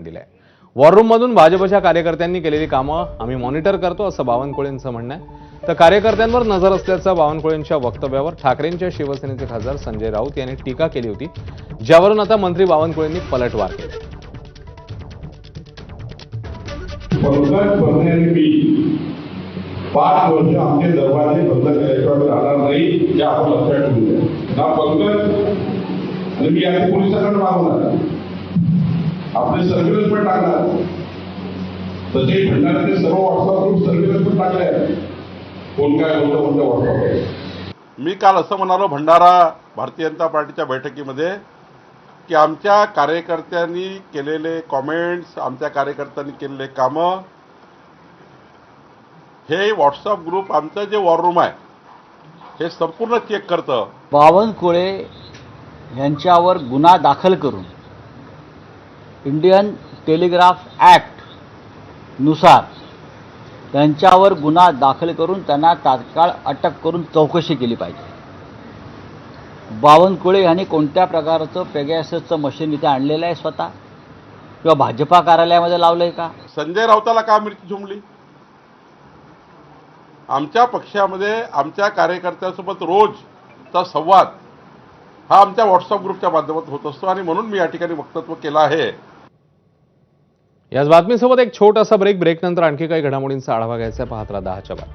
दिलाय। War room मधून भाजपच्या कार्यकर्त्यांनी केलेली कामं आम्ही मॉनिटर करतो असं बावनकुळेंचं म्हणणं आहे। तर कार्यकर्त्यांवर नजर असल्याचं बावनकुळेंच्या वक्तव्यावर ठाकरेंच्या शिवसेनेचे खासदार संजय राऊत यांनी टीका केली होती, ज्यावरून आता मंत्री बावनकुळेंनी पलटवार केला। पंकज भरणे मी 5 वर्ष आमचे दरवाजे बंद केल्याशिवाय राहणार नाही, हे आपण लक्षात ठेवू द्या ना। पंकज आणि मी आता पोलिसांकडे मागवणार, आपले सर्व्हिलन्स पण टाकणार, तसे भंडाऱ्याचे सर्व व्हॉट्सअप ग्रुप सर्व्हिलन्स पण टाकले आहेत। कोण काय बोलतो कोणत्या व्हॉट्सअप। मी काल असं म्हणालो भंडारा भारतीय जनता पार्टीच्या बैठकीमध्ये की आमच्या कार्यकर्त्यांनी केलेले कॉमेंट्स, आमच्या कार्यकर्त्यांनी केलेले कामं, हे व्हॉट्सअप ग्रुप आमचं जे वॉर रूम आहे हे संपूर्ण चेक करतं। बावनकुळे यांच्यावर गुन्हा दाखल करून इंडियन टेलिग्राफ ॲक्ट नुसार त्यांच्यावर गुन्हा दाखल करून त्यांना तात्काळ अटक करून चौकशी केली पाहिजे। बावनकुळे यांनी कोणत्या प्रकारचं पेगॅससचं मशीन इथे आणलेलं आहे स्वतः, किंवा भाजपा कार्यालयामध्ये लावलं आहे का? संजय राऊताला का मिरची झुंबली? आमच्या पक्षामध्ये आमच्या कार्यकर्त्यांसोबत रोजचा संवाद हा आमच्या व्हॉट्सअप ग्रुपच्या माध्यमातून होत असतो आणि म्हणून मी या ठिकाणी वक्तव्य केलं आहे। याच बातमीसोबत एक छोटासा ब्रेक नंतर आणखी काही घडामोडींचा आढावा घ्यायचा, पाहत राहा 10च्या बातम्या।